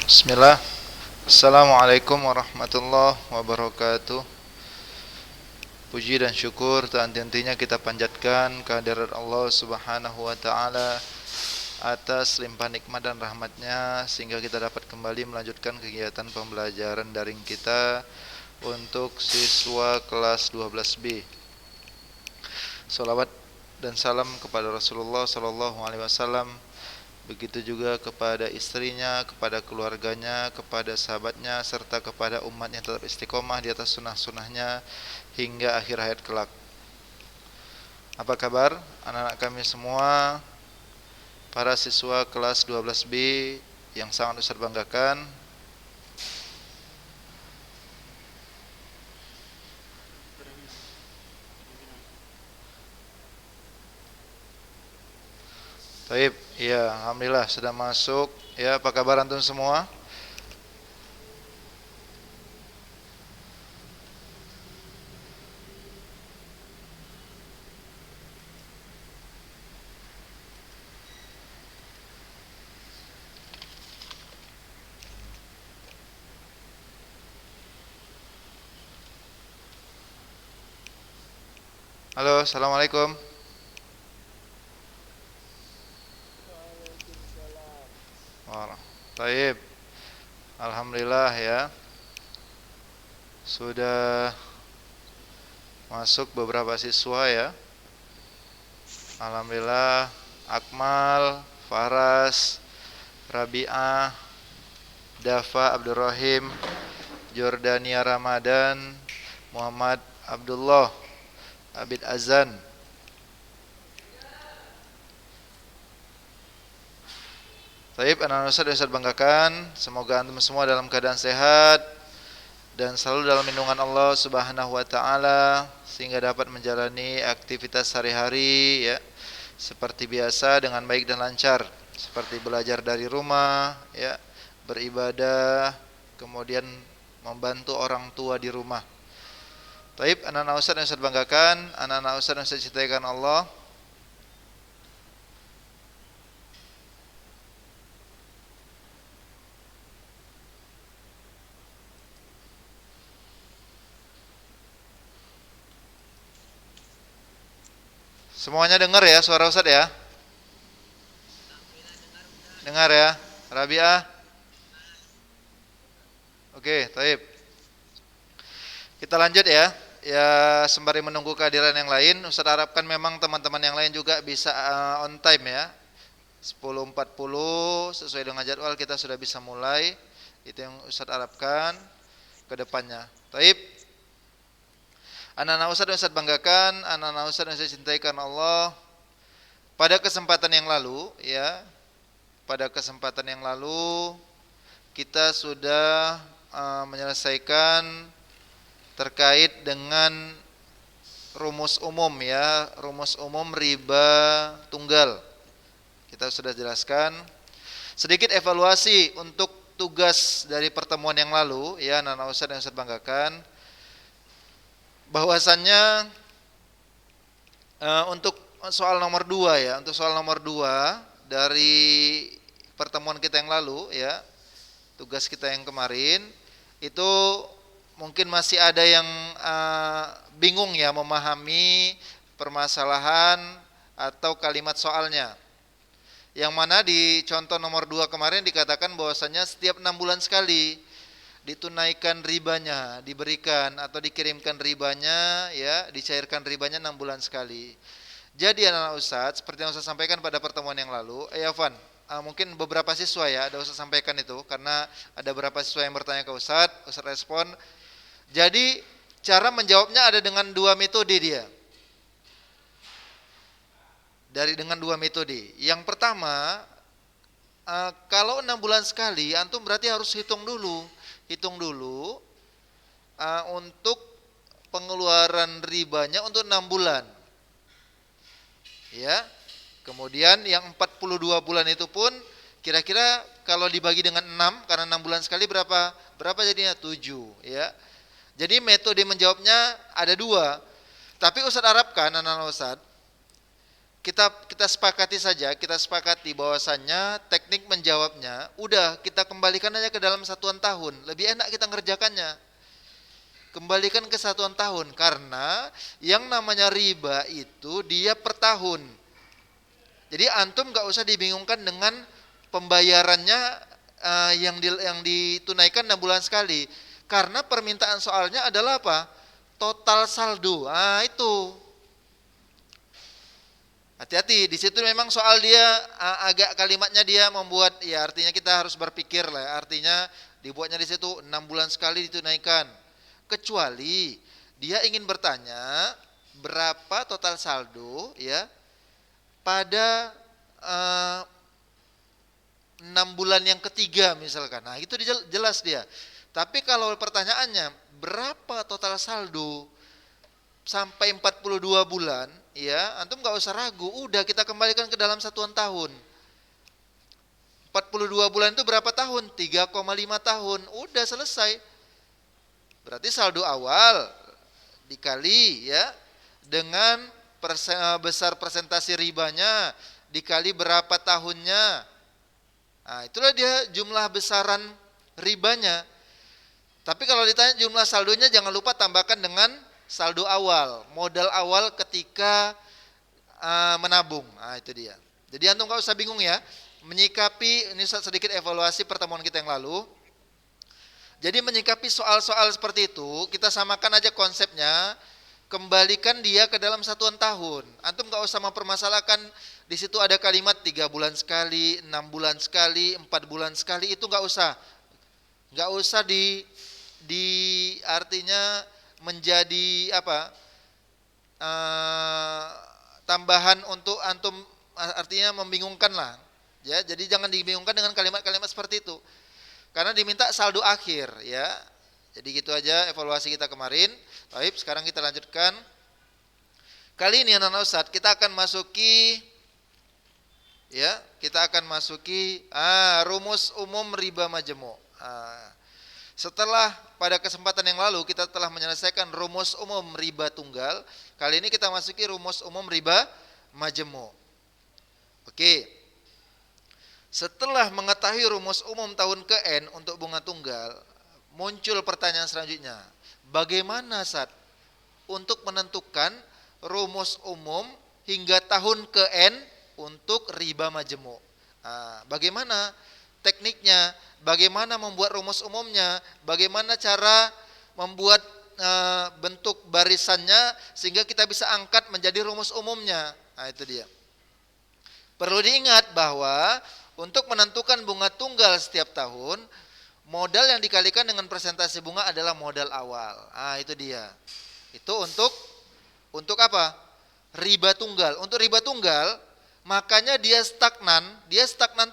Bismillah. Assalamualaikum warahmatullahi wabarakatuh. Puji dan syukur tak henti-hentinya kita panjatkan kehadirat Allah Subhanahu wa taala atas limpahan nikmat dan rahmatnya sehingga kita dapat kembali melanjutkan kegiatan pembelajaran daring kita untuk siswa kelas 12B. Salawat dan salam kepada Rasulullah sallallahu alaihi wasallam, begitu juga kepada istrinya, kepada keluarganya, kepada sahabatnya, serta kepada umatnya tetap istiqomah di atas sunnah-sunnahnya hingga akhir hayat kelak. Apa kabar anak-anak kami semua, para siswa kelas 12B yang sangat Ustaz banggakan? Baik, ya alhamdulillah sudah masuk. Ya, apa kabar antum semua? Halo, assalamualaikum. Baik, alhamdulillah ya. Sudah masuk beberapa siswa ya. Alhamdulillah, Akmal, Faras, Rabi'ah, Dafa Abdurrahim, Jordania Ramadan, Muhammad Abdullah, Abid Azan. Taib, anak-anak Ustaz banggakan, semoga antum semua dalam keadaan sehat dan selalu dalam lindungan Allah Subhanahu wa taala sehingga dapat menjalani aktivitas sehari-hari ya seperti biasa dengan baik dan lancar, seperti belajar dari rumah ya, beribadah, kemudian membantu orang tua di rumah. Taib, anak-anak Ustaz yang Ustaz banggakan, anak-anak Ustaz yang Ustaz cintai Allah. Semuanya dengar ya suara Ustaz ya? Dengar ya? Rabi'ah? Oke, taib. Kita lanjut ya. Ya, sembari menunggu kehadiran yang lain, Ustaz harapkan memang teman-teman yang lain juga bisa on time ya. 10.40 sesuai dengan jadwal kita sudah bisa mulai. Itu yang Ustaz harapkan ke depannya. Taib. Anak-anak Ustaz yang Ustaz banggakan, anak-anak Ustaz yang Ustaz cintai karena Allah. Pada kesempatan yang lalu ya, kita sudah menyelesaikan terkait dengan rumus umum ya, rumus umum riba tunggal. Kita sudah jelaskan. Sedikit evaluasi untuk tugas dari pertemuan yang lalu ya, anak-anak Ustaz yang Ustaz banggakan, bahwasannya untuk soal nomor 2 ya, untuk soal nomor 2 dari pertemuan kita yang lalu ya, tugas kita yang kemarin itu mungkin masih ada yang bingung ya memahami permasalahan atau kalimat soalnya. Yang mana di contoh nomor 2 kemarin dikatakan bahwasannya setiap 6 bulan sekali ditunaikan ribanya, diberikan atau dikirimkan ribanya ya, dicairkan ribanya 6 bulan sekali. Jadi anak-anak Ustadz, seperti yang Ustadz sampaikan pada pertemuan yang lalu, Van, mungkin beberapa siswa ya, ada Ustadz sampaikan itu, karena ada beberapa siswa yang bertanya ke Ustadz respon. Jadi cara menjawabnya ada dengan 2 metode dia. Dengan 2 metode. Yang pertama, kalau 6 bulan sekali, antum berarti harus hitung dulu untuk pengeluaran ribanya untuk 6 bulan. Ya. Kemudian yang 42 bulan itu pun kira-kira kalau dibagi dengan 6, karena 6 bulan sekali berapa? Berapa jadinya? 7 ya. Jadi metode menjawabnya ada 2. Tapi Ustadz harapkan anak-anak Ustadz, kita sepakati bahwasannya teknik menjawabnya udah kita kembalikan aja ke dalam satuan tahun, lebih enak kita ngerjakannya. Kembalikan ke satuan tahun, karena yang namanya riba itu dia per tahun. Jadi antum gak usah dibingungkan dengan pembayarannya yang ditunaikan 6 bulan sekali, karena permintaan soalnya adalah apa? Total saldo. Itu hati-hati di situ, memang soal dia agak kalimatnya dia membuat, ya artinya kita harus berpikir lah, artinya dibuatnya di situ 6 bulan sekali ditunaikan, kecuali dia ingin bertanya berapa total saldo ya pada 6 bulan yang ketiga misalkan. Nah, itu jelas dia. Tapi kalau pertanyaannya berapa total saldo sampai 42 bulan, ya, antum nggak usah ragu, udah kita kembalikan ke dalam satuan tahun. 42 bulan itu berapa tahun? 3,5 tahun. Udah selesai. Berarti saldo awal dikali ya dengan besar persentase ribanya dikali berapa tahunnya. Nah, itulah dia jumlah besaran ribanya. Tapi kalau ditanya jumlah saldonya, jangan lupa tambahkan dengan saldo awal, modal awal ketika menabung. Nah, itu dia. Jadi antum gak usah bingung ya, menyikapi, ini sedikit evaluasi pertemuan kita yang lalu. Jadi menyikapi soal-soal seperti itu, kita samakan aja konsepnya, kembalikan dia ke dalam satuan tahun. Antum gak usah mempermasalahkan di situ ada kalimat 3 bulan sekali, 6 bulan sekali, 4 bulan sekali, itu gak usah. Gak usah di artinya menjadi apa tambahan untuk antum, artinya membingungkan lah ya. Jadi jangan dibingungkan dengan kalimat-kalimat seperti itu, karena diminta saldo akhir ya. Jadi gitu aja evaluasi kita kemarin. Baik, sekarang kita lanjutkan. Kali ini anak Ustadz kita akan masuki rumus umum riba majmu'. Setelah pada kesempatan yang lalu kita telah menyelesaikan rumus umum riba tunggal, kali ini kita masuki rumus umum riba majmu'. Oke. Setelah mengetahui rumus umum tahun ke-N untuk bunga tunggal, muncul pertanyaan selanjutnya. Bagaimana untuk menentukan rumus umum hingga tahun ke-N untuk riba majmu'? Bagaimana tekniknya? Bagaimana membuat rumus umumnya? Bagaimana cara membuat bentuk barisannya sehingga kita bisa angkat menjadi rumus umumnya? Nah, itu dia. Perlu diingat bahwa untuk menentukan bunga tunggal setiap tahun, modal yang dikalikan dengan persentase bunga adalah modal awal. Itu dia. Itu untuk apa? Riba tunggal. Untuk riba tunggal, makanya dia stagnan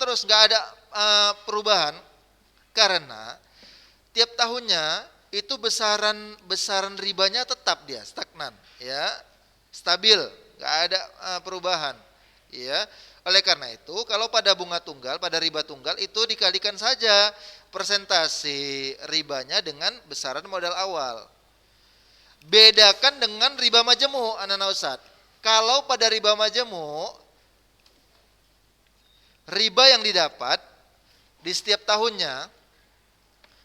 terus, nggak ada perubahan, karena tiap tahunnya itu besaran ribanya tetap dia stagnan, ya, stabil, nggak ada perubahan, ya. Oleh karena itu, kalau pada bunga tunggal, pada riba tunggal itu dikalikan saja persentase ribanya dengan besaran modal awal. Bedakan dengan riba majmu', anak-anak Ustadz. Kalau pada riba majmu', riba yang didapat di setiap tahunnya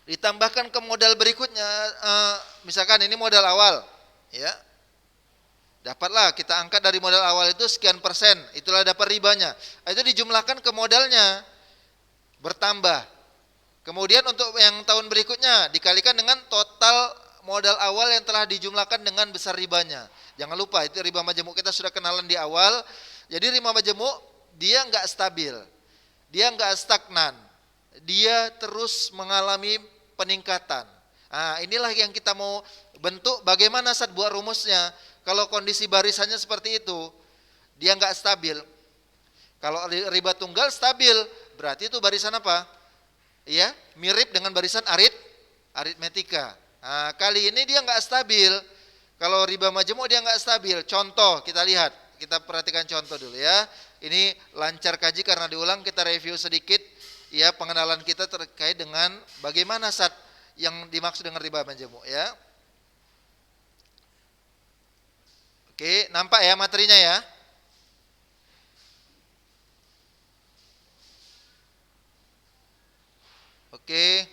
ditambahkan ke modal berikutnya, misalkan ini modal awal, ya, dapatlah kita angkat dari modal awal itu sekian persen, itulah dapat ribanya. Itu dijumlahkan ke modalnya, bertambah. Kemudian untuk yang tahun berikutnya dikalikan dengan total modal awal yang telah dijumlahkan dengan besar ribanya. Jangan lupa itu riba majmu' kita sudah kenalan di awal. Jadi riba majmu' dia enggak stabil, dia enggak stagnan, dia terus mengalami peningkatan. Inilah yang kita mau bentuk, bagaimana buat rumusnya. Kalau kondisi barisannya seperti itu, dia enggak stabil. Kalau riba tunggal stabil, berarti itu barisan apa? Ya, mirip dengan barisan aritmetika. Kali ini dia enggak stabil. Kalau riba majmu' dia enggak stabil. Contoh kita lihat, kita perhatikan contoh dulu ya. Ini lancar kaji karena diulang, kita review sedikit ya pengenalan kita terkait dengan bagaimana yang dimaksud dengan riba majmu' ya. Oke, nampak ya materinya ya? Oke.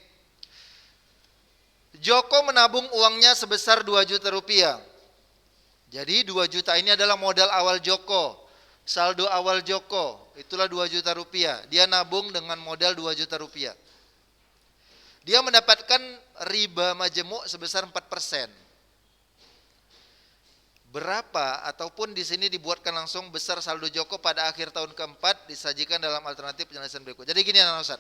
Joko menabung uangnya sebesar 2 juta rupiah. Jadi 2 juta ini adalah modal awal Joko. Saldo awal Joko, itulah 2 juta rupiah. Dia nabung dengan modal 2 juta rupiah. Dia mendapatkan riba majemuk sebesar 4%. Berapa ataupun di sini dibuatkan langsung besar saldo Joko pada akhir tahun keempat disajikan dalam alternatif penyelesaian berikut. Jadi gini anak Ustaz.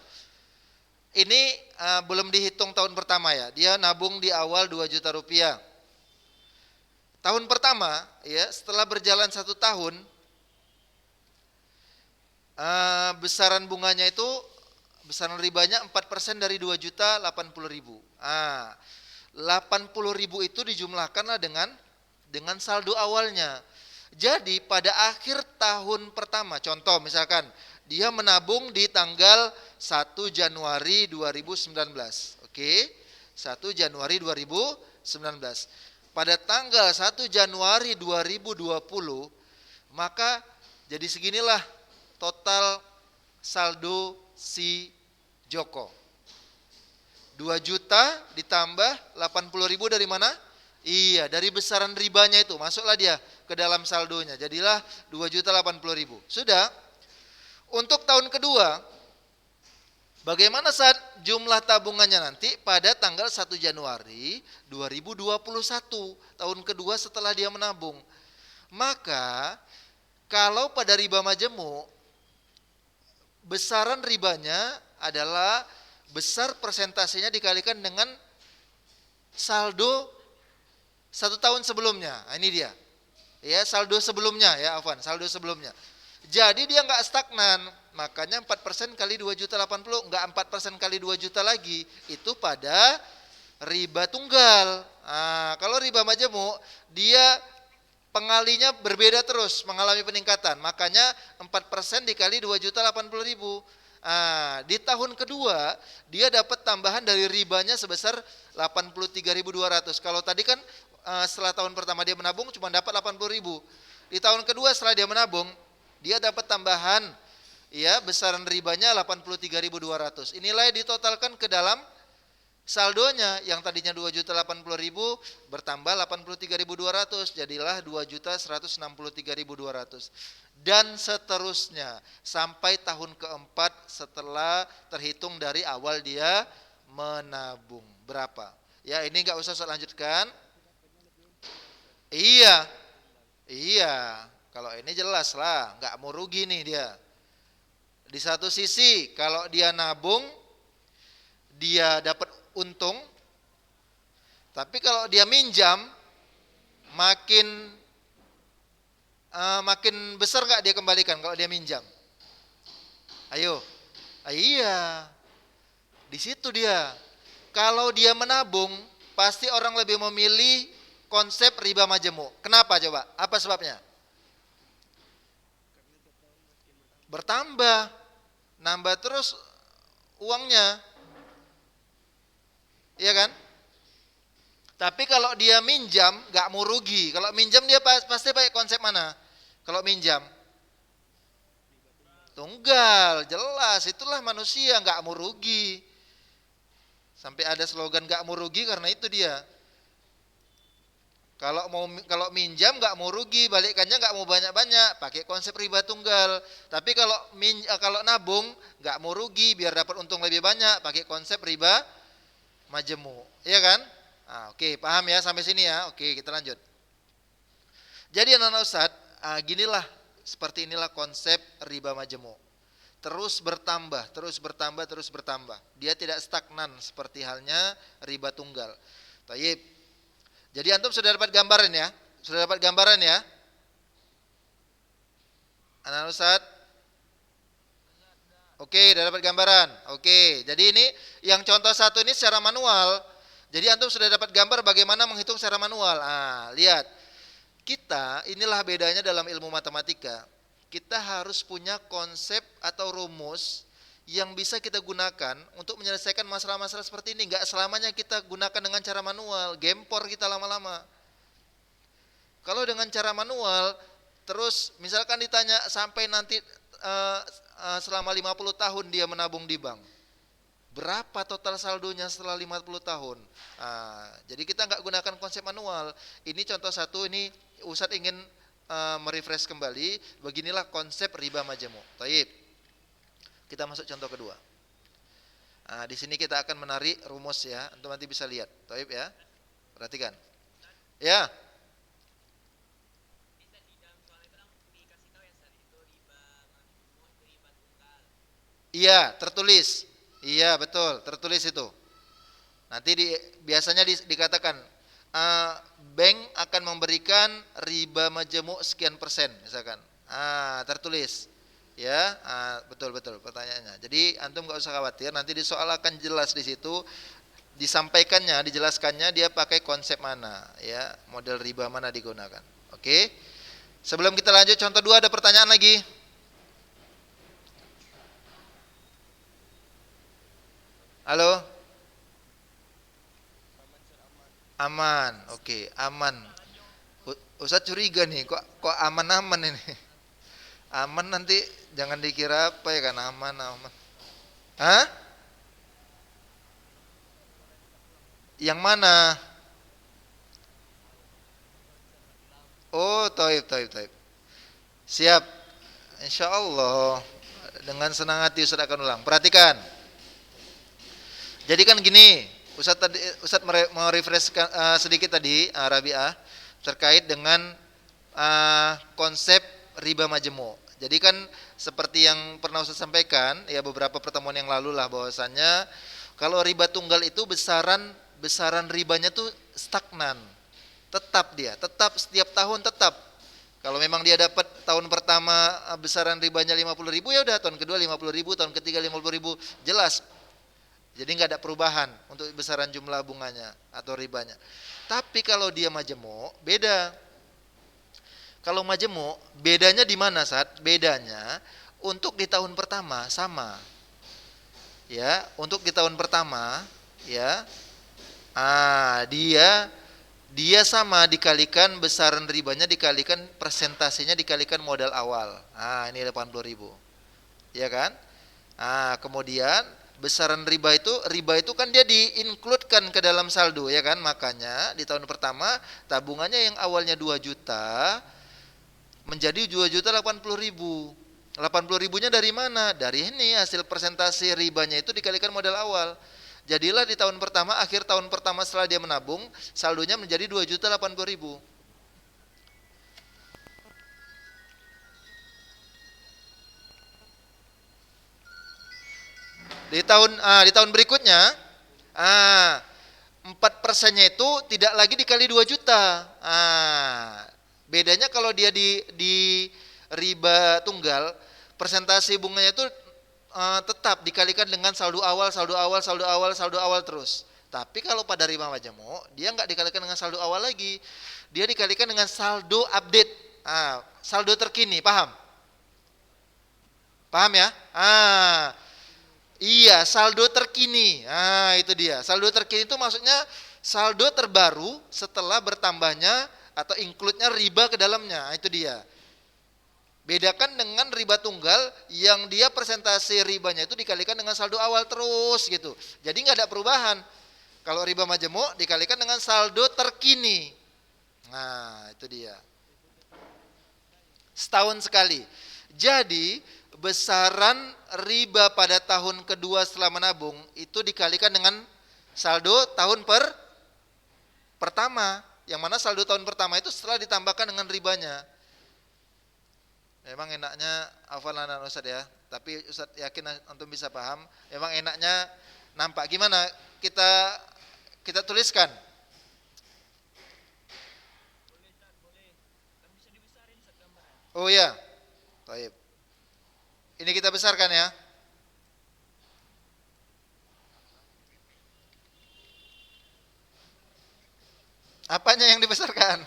Ini belum dihitung tahun pertama ya. Dia nabung di awal 2 juta rupiah. Tahun pertama ya, setelah berjalan 1 tahun, besaran bunganya itu, besaran ribanya 4% dari 2 juta 80 ribu. 80 ribu itu dijumlahkanlah dengan saldo awalnya. Jadi pada akhir tahun pertama, contoh misalkan dia menabung di tanggal 1 Januari 2019. Oke, 1 Januari 2019. Pada tanggal 1 Januari 2020, maka jadi seginilah total saldo si Joko. 2 juta ditambah 80 ribu dari mana? Iya, dari besaran ribanya itu, masuklah dia ke dalam saldonya. Jadilah 2 juta 80 ribu. Sudah. Untuk tahun kedua, bagaimana saat jumlah tabungannya nanti pada tanggal 1 Januari 2021, tahun kedua setelah dia menabung. Maka kalau pada riba majemuk, besaran ribanya adalah besar persentasenya dikalikan dengan saldo 1 tahun sebelumnya. Ini dia. Ya, saldo sebelumnya ya, saldo sebelumnya. Jadi dia nggak stagnan, makanya 4% kali 2 juta 80, nggak 4% kali 2 juta lagi, itu pada riba tunggal. Kalau riba majemuk, dia pengalinya berbeda terus, mengalami peningkatan, makanya 4% dikali 2 juta 80 ribu. Di tahun kedua, dia dapat tambahan dari ribanya sebesar 83.200. Kalau tadi kan setelah tahun pertama dia menabung cuma dapat 80 ribu. Di tahun kedua setelah dia menabung, dia dapat tambahan ya besaran ribanya 83.200. Inilah yang ditotalkan ke dalam saldonya yang tadinya 2 juta 80 ribu bertambah 83.200, jadilah 2 juta 163.200 dan seterusnya sampai tahun keempat setelah terhitung dari awal dia menabung. Berapa? Ya ini nggak usah saya lanjutkan. Iya. Kalau ini jelas lah, nggak mau rugi nih dia. Di satu sisi, kalau dia nabung, dia dapat untung. Tapi kalau dia minjam, makin besar nggak dia kembalikan kalau dia minjam? Ayo, iya. Di situ dia. Kalau dia menabung, pasti orang lebih memilih konsep riba majemuk. Kenapa coba? Apa sebabnya? Bertambah, nambah terus uangnya, iya kan? Tapi kalau dia minjam, nggak mau rugi. Kalau minjam dia pasti pakai konsep mana? Kalau minjam, tunggal, jelas. Itulah manusia nggak mau rugi. Sampai ada slogan nggak mau rugi karena itu dia. Kalau minjam nggak mau rugi, balikannya nggak mau banyak-banyak, pakai konsep riba tunggal. Tapi kalau nabung nggak mau rugi, biar dapat untung lebih banyak, pakai konsep riba majemuk, iya kan? Oke, paham ya sampai sini ya. Oke, kita lanjut. Jadi anak-anak Ustadz, ginilah seperti inilah konsep riba majemuk. Terus bertambah, terus bertambah, terus bertambah. Dia tidak stagnan seperti halnya riba tunggal. Tayyib. Jadi antum sudah dapat gambaran ya? Sudah dapat gambaran ya? Anak Ustaz? Oke, sudah dapat gambaran. Oke, jadi ini yang contoh satu ini secara manual. Jadi antum sudah dapat gambar bagaimana menghitung secara manual. Lihat. Kita, inilah bedanya dalam ilmu matematika. Kita harus punya konsep atau rumus yang bisa kita gunakan untuk menyelesaikan masalah-masalah seperti ini. Enggak selamanya kita gunakan dengan cara manual, gempor kita lama-lama. Kalau dengan cara manual, terus misalkan ditanya sampai nanti selama 50 tahun dia menabung di bank. berapa total saldonya setelah 50 tahun. Jadi kita nggak gunakan konsep manual. Ini contoh satu, ini Ustadz ingin merefresh kembali, beginilah konsep riba majmu'. Taib. Kita masuk contoh kedua. Di sini kita akan menarik rumus ya, antum nanti bisa lihat. Taib ya. Perhatikan. Ya. Iya, tertulis. Iya, betul, tertulis itu. Nanti biasanya dikatakan bank akan memberikan riba majmu' sekian persen misalkan. Tertulis. Ya, betul pertanyaannya. Jadi antum nggak usah khawatir, nanti di soal akan jelas di situ, disampaikannya, dijelaskannya dia pakai konsep mana, ya, model riba mana digunakan. Oke. Sebelum kita lanjut contoh 2 ada pertanyaan lagi. Halo? Aman. Oke, aman. Ustaz curiga nih, kok aman-aman ini. Aman nanti jangan dikira apa ya kan, aman. Hah? Yang mana? Oh, taib. Siap. Insya Allah. Dengan senang hati Ustaz akan ulang. Perhatikan. Jadi kan gini, Ustaz mau refresh sedikit tadi, Rabi'ah, terkait dengan konsep riba majmu'. Jadi kan seperti yang pernah Ustaz sampaikan ya beberapa pertemuan yang lalu lah, bahwasannya kalau riba tunggal itu besaran ribanya tuh stagnan. Tetap setiap tahun tetap. Kalau memang dia dapat tahun pertama besaran ribanya 50.000, ya udah tahun kedua 50.000, tahun ketiga 50.000, jelas. Jadi nggak ada perubahan untuk besaran jumlah bunganya atau ribanya. Tapi kalau dia majmu', beda. Kalau majmu', bedanya di mana, Sat? Bedanya untuk di tahun pertama sama. Ya, untuk di tahun pertama, ya. Dia sama, dikalikan besaran ribanya, dikalikan persentasenya, dikalikan modal awal. Ini 80.000. Ya kan? Kemudian besaran riba itu kan dia diincludekan ke dalam saldo, ya kan? Makanya di tahun pertama tabungannya yang awalnya 2 juta menjadi 2.080.000. 80.000-nya dari mana? Dari ini hasil persentase ribanya itu dikalikan modal awal. Jadilah di tahun pertama, akhir tahun pertama setelah dia menabung, saldonya menjadi 2.080.000. Di tahun berikutnya 4%-nya itu tidak lagi dikali 2 juta. Bedanya kalau dia di riba tunggal, persentase bunganya itu tetap dikalikan dengan saldo awal terus. Tapi kalau pada riba majmu', dia nggak dikalikan dengan saldo awal lagi, dia dikalikan dengan saldo update, saldo terkini, paham? Paham ya? Iya, saldo terkini. Itu dia. Saldo terkini itu maksudnya saldo terbaru setelah bertambahnya atau include-nya riba ke dalamnya. Itu dia. Bedakan dengan riba tunggal yang dia persentase ribanya itu dikalikan dengan saldo awal terus gitu. Jadi nggak ada perubahan. Kalau riba majmu' dikalikan dengan saldo terkini. Itu dia. Setahun sekali. Jadi besaran riba pada tahun kedua setelah menabung itu dikalikan dengan saldo tahun pertama, yang mana saldo tahun pertama itu setelah ditambahkan dengan ribanya. Memang enaknya hafalan Ustaz ya, tapi Ustaz yakin antum bisa paham. Memang enaknya nampak gimana kita tuliskan. Oh ya, baik. Ini kita besarkan ya. Apanya yang dibesarkan?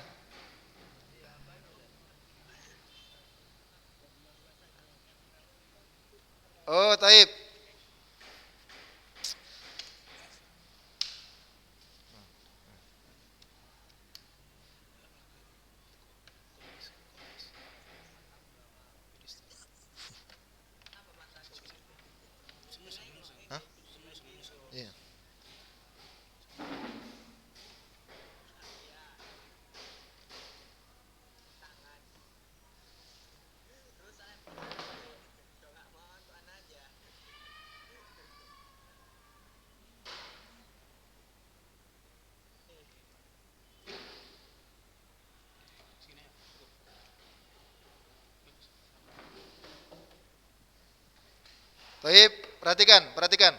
Oh, taib. Hah? Baik, perhatikan, perhatikan.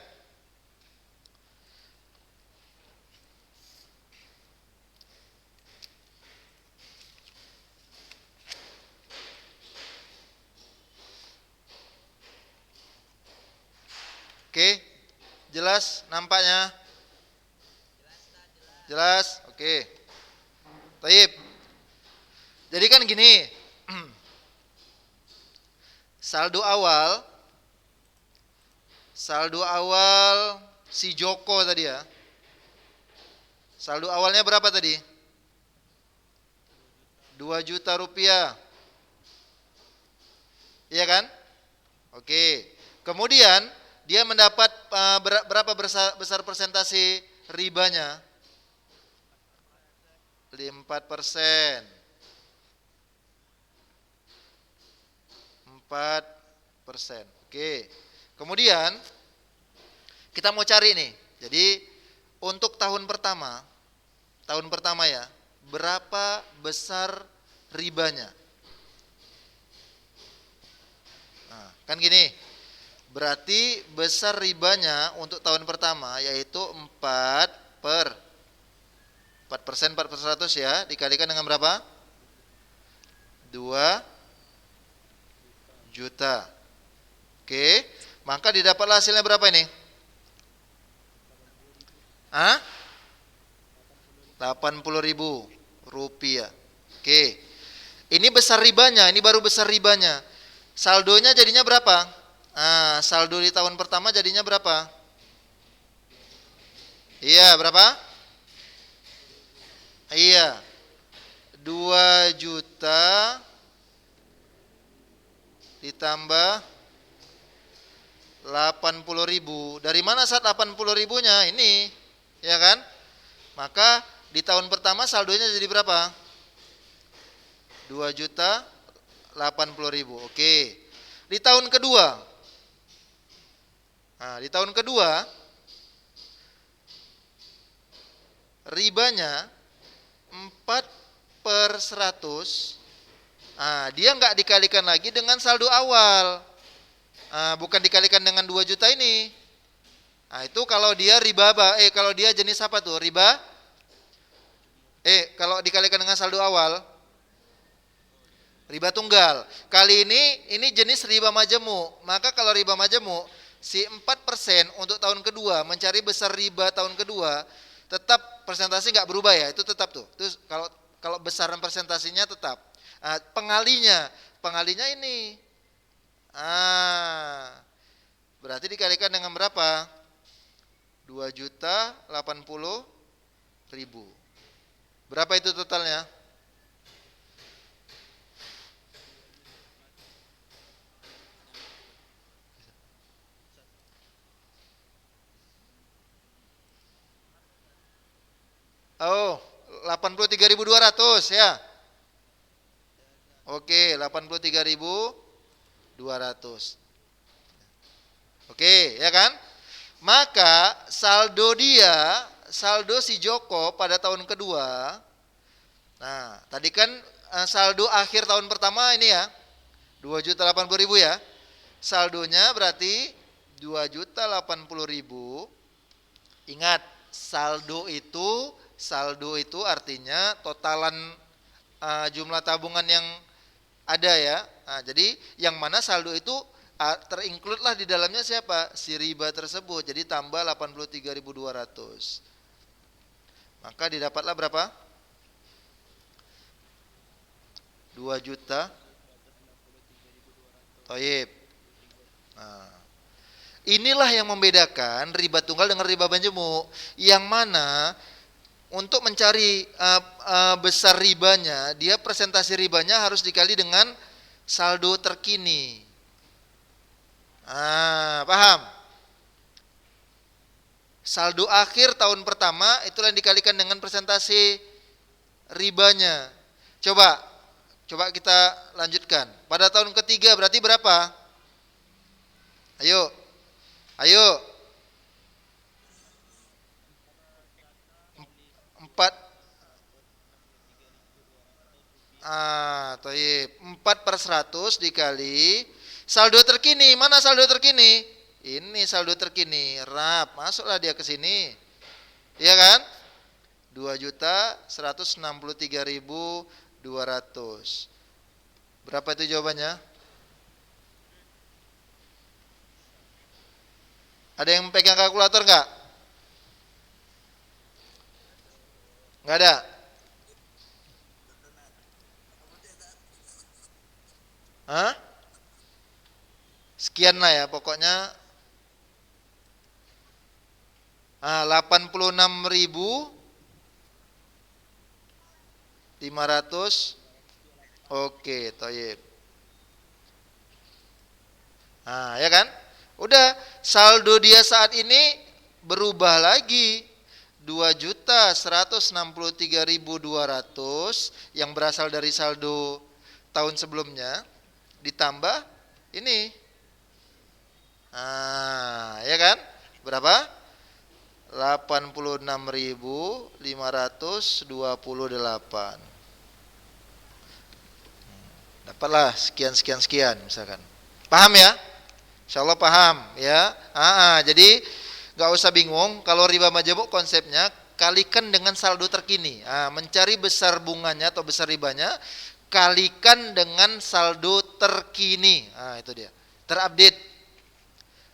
Oke, jelas nampaknya? Jelas? Oke. Baik. Jadi kan gini, saldo awal, saldo awal si Joko tadi ya. Saldo awalnya berapa tadi? 2 juta rupiah. Iya kan? Oke. Kemudian dia mendapat berapa besar persentase ribanya? 4%. 4%. Oke. Kemudian kita mau cari nih. Jadi untuk tahun pertama ya, berapa besar ribanya? Nah, kan gini. Berarti besar ribanya untuk tahun pertama yaitu 4% 4% ya, dikalikan dengan berapa? 2 juta. Oke, maka didapatlah hasilnya berapa ini? Hah? 80.000 rupiah. Oke, ini besar ribanya, ini baru besar ribanya. Saldonya jadinya berapa? Nah, saldo di tahun pertama jadinya berapa? Iya, berapa? Iya, 2 juta ditambah 80.000. Dari mana saat 80.000-nya? Ini, ya kan? Maka di tahun pertama saldonya jadi berapa? 2 juta 80.000. Oke. Di tahun kedua. Nah, di tahun kedua ribanya 4/100. Nah, dia nggak dikalikan lagi dengan saldo awal. Nah, bukan dikalikan dengan 2 juta ini. Nah, itu kalau dia kalau dia jenis apa tuh? Kalau dikalikan dengan saldo awal, riba tunggal. Kali ini jenis riba majemuk. Maka kalau riba majemuk, si 4% untuk tahun kedua mencari besar riba tahun kedua, tetap persentase nggak berubah ya, itu tetap tuh. Terus kalau besaran persentasinya tetap. Nah, pengalinya ini. Berarti dikalikan dengan berapa? 2.080.000. Berapa itu totalnya? Oh, 83.200 ya. Oke, 83.200. Oke, ya kan? Maka saldo si Joko pada tahun kedua. Nah, tadi kan saldo akhir tahun pertama ini ya, 2.080.000 ya. Saldonya berarti 2.080.000. Ingat, saldo itu artinya totalan jumlah tabungan yang ada ya. Nah, jadi yang mana saldo itu terinclude lah di dalamnya siapa? Si riba tersebut. Jadi tambah 83.200. Maka didapatlah berapa? 2 juta. Toyib. Nah, inilah yang membedakan riba tunggal dengan riba majemuk. Yang mana untuk mencari besar ribanya, dia presentasi ribanya harus dikali dengan saldo terkini. Paham? Saldo akhir tahun pertama itulah yang dikalikan dengan presentasi ribanya. Coba kita lanjutkan. Pada tahun ketiga berarti berapa? Ayo. 4. Toyib. 4/100 dikali saldo terkini. Mana saldo terkini? Ini saldo terkini, rap, masuklah dia ke sini. Iya kan? 2.163.200. Berapa itu jawabannya? Ada yang pegang kalkulator nggak? Nggak ada. Hah? Sekian lah ya pokoknya. 86.500. Oke, toyib. Ya kan? Udah, saldo dia saat ini berubah lagi. 2.163.200 yang berasal dari saldo tahun sebelumnya ditambah ini. Ya kan? Berapa? 86.528. Dapatlah sekian sekian sekian misalkan. Paham ya? Insyaallah paham ya. Jadi nggak usah bingung kalau riba majemuk konsepnya kalikan dengan saldo terkini. Mencari besar bunganya atau besar ribanya kalikan dengan saldo terkini. Itu dia. Terupdate.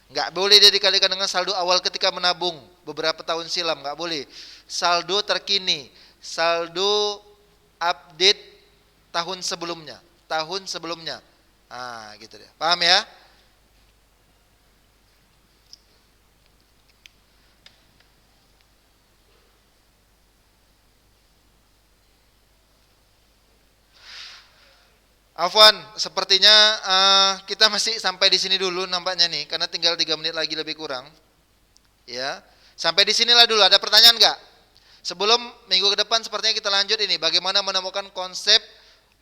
Nggak boleh dia dikalikan dengan saldo awal ketika menabung beberapa tahun silam, nggak boleh. Saldo terkini, saldo update tahun sebelumnya, gitu deh. Paham ya? Afwan, sepertinya kita masih sampai di sini dulu nampaknya nih, karena tinggal 3 menit lagi lebih kurang. Ya, sampai di sinilah dulu. Ada pertanyaan nggak? Sebelum minggu ke depan sepertinya kita lanjut ini, bagaimana menemukan konsep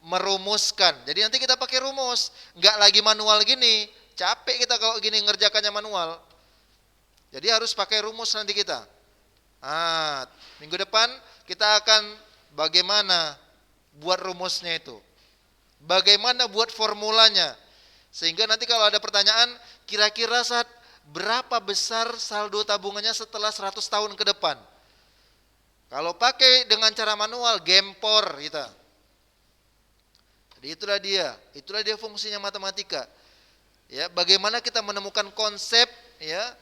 merumuskan. Jadi nanti kita pakai rumus, nggak lagi manual gini. Capek kita kalau gini ngerjakannya manual. Jadi harus pakai rumus nanti kita. Minggu depan kita akan bagaimana buat rumusnya itu. Bagaimana buat formulanya. Sehingga nanti kalau ada pertanyaan, kira-kira saat berapa besar saldo tabungannya setelah 100 tahun ke depan. Kalau pakai dengan cara manual, gempor kita. Jadi itulah dia fungsinya matematika. Ya, bagaimana kita menemukan konsep ya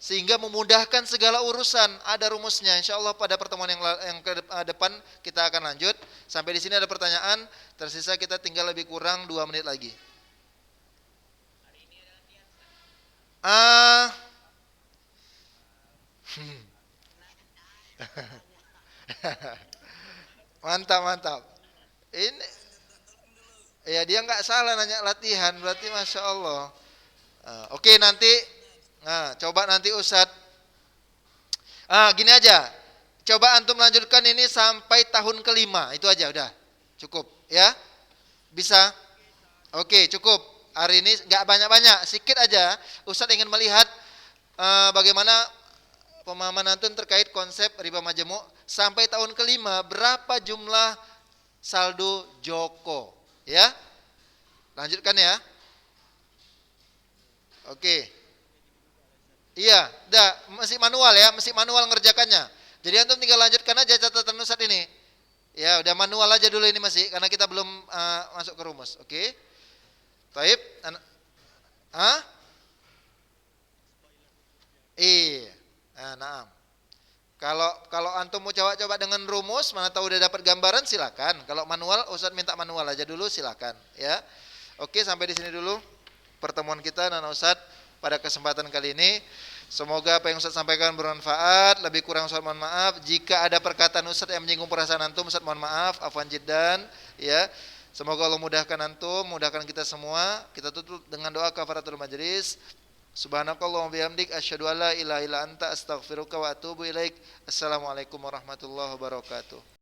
sehingga memudahkan segala urusan. Ada rumusnya. Insyaallah pada pertemuan yang ke depan kita akan lanjut. Sampai di sini ada pertanyaan. Tersisa kita tinggal lebih kurang 2 menit lagi. Mantap. Ini ya dia nggak salah nanya latihan, berarti masya Allah. Oke nanti, coba nanti Ustadz. Gini aja, coba antum lanjutkan ini sampai tahun kelima, itu aja udah cukup ya, bisa? Oke cukup. Hari ini nggak banyak-banyak, sedikit aja. Ustadz ingin melihat bagaimana pemahaman antum terkait konsep riba majemuk sampai tahun kelima, berapa jumlah saldo Joko ya. Lanjutkan ya. Oke. Iya, masih manual ya, masih manual ngerjakannya. Jadi antum tinggal lanjutkan aja catatan Ustadz ini. Ya, udah manual aja dulu ini masih karena kita belum masuk ke rumus. Oke. Taib. Iya. Nah. Kalau antum mau coba-coba dengan rumus, mana tahu udah dapat gambaran silakan. Kalau manual, Ustadz minta manual aja dulu silakan ya. Oke, sampai di sini dulu pertemuan kita dan Ustadz pada kesempatan kali ini. Semoga apa yang Ustadz sampaikan bermanfaat. Lebih kurang Ustadz mohon maaf. Jika ada perkataan Ustadz yang menyinggung perasaan antum, Ustadz mohon maaf. Afwan jiddan ya. Semoga Allah mudahkan antum, mudahkan kita semua. Kita tutup dengan doa kafaratul majlis. Subhanakallahumma bihamdik asyhadu an la ilaha illa anta astaghfiruka wa atubu ilaik. Assalamualaikum warahmatullahi wabarakatuh.